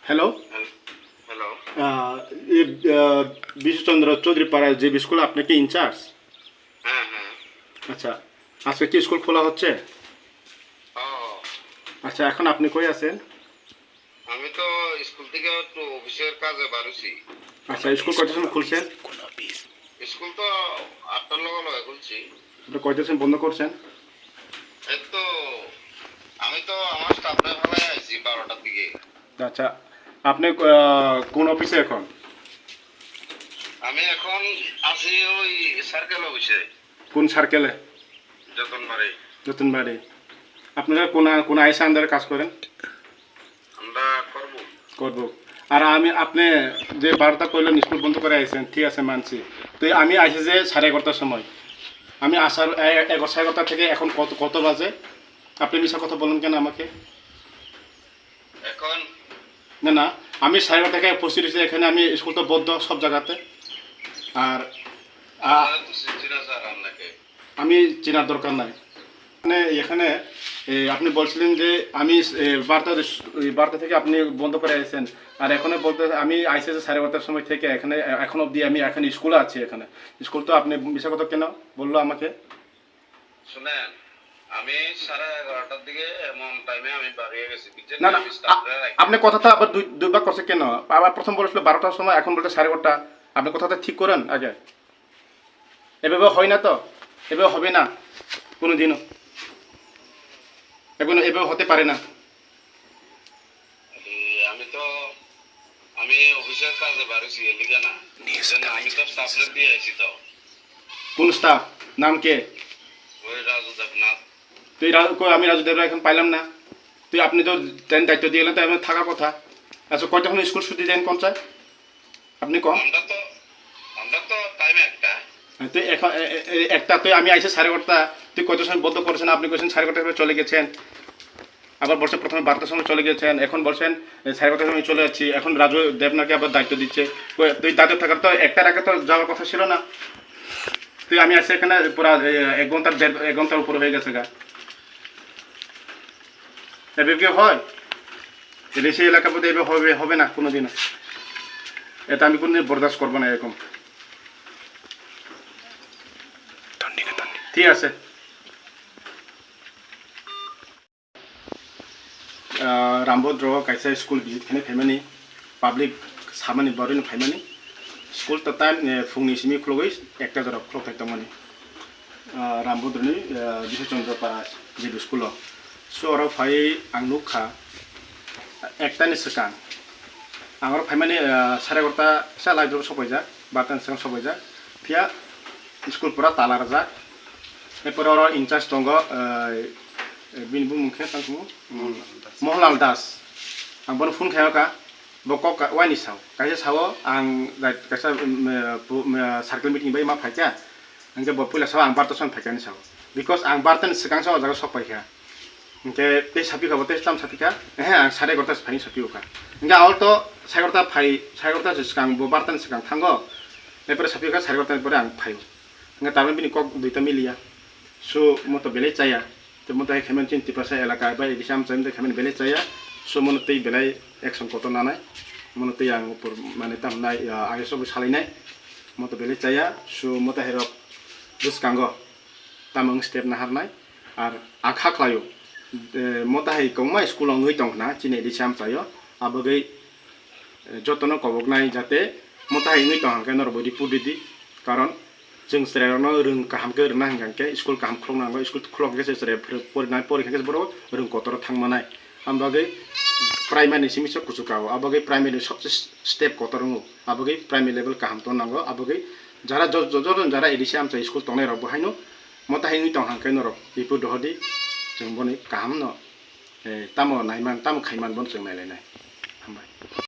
Hello hello. ये विशु चंद्र चौधरी पाड़ा যে স্কুল আপনি কি ইনচার্জ? হ্যাঁ হ্যাঁ। আচ্ছা, আজকে কি স্কুল খোলা হচ্ছে? ও আচ্ছা, এখন আপনি কই আছেন? আমি তো স্কুল থেকে একটু অফিসের কাজে বাড়ুছি। আচ্ছা, স্কুল কয়টার সময় খুলছেন? স্কুল তো 8টার লগে খুলছি। আপনি কয়টার সময় বন্ধ করছেন? এই তো আমি তো আমার স্টাফরা ফেলাই আইছি 12টার দিকে। আচ্ছা, আপনি কোন অফিসে এখন? আমি এখন আছি ওই সার্কেল অফিসে, কোন সার্কেলে? যতনবাড়ি। নতুনবাড়ি। আপনারা কোন আইসা আন্ডারে কাজ করেন? আমরা করব। করব। আর আপনি যে 12টা কইলেন স্কুল বন্ধ করে আইছেন, ঠিক আছে মানছি। তো আমি আইছি যে 11:30টার সময়। আমি আসার 11:30 থেকে এখন কত বাজে? আপনি মিছা কথা বলেন কেন আমাকে? এখন না, আমি 11:30 থেকে উপস্থিত হয়েছি এখানে। আমি স্কুল তো বদ্ধ সব জায়গাতে। আর আপনারা তো চিনছেন না স্যার আপনাকে। আমি চেনার দরকার নাই। মানে এখানে আপনি বলছিলেন যে আমি 12টা থেকে আপনি বন্ধ করে আছেন। আর এখানে বলতে আমি আইসি যে 12:30টার সময় থেকে এখন অবধি আমি এখন স্কুলে আছি এখানে। স্কুল তো আপনি মিছা কথা কেন বললো আমাকে? শুনেন, আমি 11:30টার দিকে এমন টাইমে আমি বাড়িয়ে গেছি। বুঝছেন? না, আমি স্টাফরা রাখি। আপনি কথাটা আবার দুইবার করছে কেন? আবার প্রথম বলেছিল 12টার সময়, এখন বলতে 12:30। আপনি কথাটা ঠিক করেন আগে। এভাবে হয় না তো, এভাবে হবে না কোনো দিনও। এখন এভাবে হতে পারে না। আমি অফিসের কাজে বাড়িছি এলিগা না। আমি তো স্টাফরা দিয়ে আইছি তো। কোন স্টাফ? নাম কে? ওই রাজু দেবনাথ। তুই আমি রাজু দেবরা এখন পাইলাম না। আপনি তো দায়িত্ব দিয়ে গেলেন, তো আমি থাকার কথা। আচ্ছা, কয়টা এখন স্কুল ছুটি দেন কোন চাই আপনি কম? আমরা তো টাইম একটা। তুই এখন একটা, তুই আমি আইসে 11:30। তুই কয়টার সময় বন্ধ করেছেন? আপনি কইছেন 11:30টার সময় চলে গেছেন। আবার বলছেন প্রথমে 12টার সময় চলে গেছেন, এখন বলছেন 11:30টার সময় চলে যাচ্ছি। এখন রাজু দেবনাকে আবার দায়িত্ব দিচ্ছে। তুই দায়িত্ব থাকার তো একটার আগে তো যাওয়ার কথা ছিল না। তুই আমি আসছি এখানে পুরা 1 ঘন্টার উপরে হয়ে গেছে গা। এভাবে কি হয়? দেশি এলাকার মধ্যে এভাবে হবে না কোনোদিনও। এটা আমি কোনোদিন বরদাস্ত করবো না এরকম। ঠিক আছে। रामभद्र कायसा स्कुल भिजिट खाने फाइमानि पाब्लिक सामानि बारैनो फाइमानि स्कुल तो टाइम फुंनि सिमि खुलगै 1टा जरा क्लक थाइतमानि रामभद्रनि बिशु चंद्र पाड़ा जे स्कुल सो आरो फाइ आं नुखा 1टानि सिगां आं आरो फाइमानि 11:30 सा लाइब्रेरि सबायजा 12टानि सिगां सबायजा फिया स्कुलफोरा ताला राजा एरपर आरो इनचार्ज दङ बिनिबो मुंखे तांखौ मोहनलाल दास आं बन फुन खायाखा बक वाइनि साव कायसे साव आं कायसा सार्केल मिटिं बाय मा फाइका आंके बपुला साव आं 12टा सन फाइकानि साव बिकज आं 12टानि सिगां साव जागा सपायखा इनके बे सापिखा बते स्टाम सापिखा आं 11:30 फाइनि सापिखा इनके आवल तो 11:30 फाइ 11:30 सिगां 12टानि सिगां थांगो एपर सापिखा 11:30 परे आं फाइव इनके तारमे बिनि कक दुइटा मिलिया सो मतो बेले चाया तो मत खेमें चिंती पास एलाका बाई दिशाम चंदे खेमें बेले चाया सो मन तै बेले एक्शन कतो नानाय मन तै आं ऊपर माने तामनाय आगे सब सालायनाय मत बेले चाया सो मत हेरो दुसकांगो तामंग स्टेप नाहारनाय आर आखा खायो मत हाय कौमा स्कुल अंगै दंना चिने दिशाम चायो आबगै जतन कबकनाय जाते मत हाय नै दंहांके नरबदि पुदिदि कारण जों सेरावनो रों काहामके रोंना हांगांके स्कुल काहाम खुलनांगो स्कुल खुलंगे सेरे परिनाय परिखांगे बरो रों कतर थांमानाय आमबागै प्राइमारि सिमिसो कुचुकाव आबगै प्राइमारि सबसे स्टेप कतरंगो आबगै प्राइमारि लेवल काहाम तो नांगो आबगै जारा जजन जारा एडिसि आमचा स्कुल तंनाय रब बहायनो मता हायनि तंहांके नर बिपु दहदि जों बनै काहाम न तामो नायमान तामो खायमान बन जों नायलायनाय हामबाय।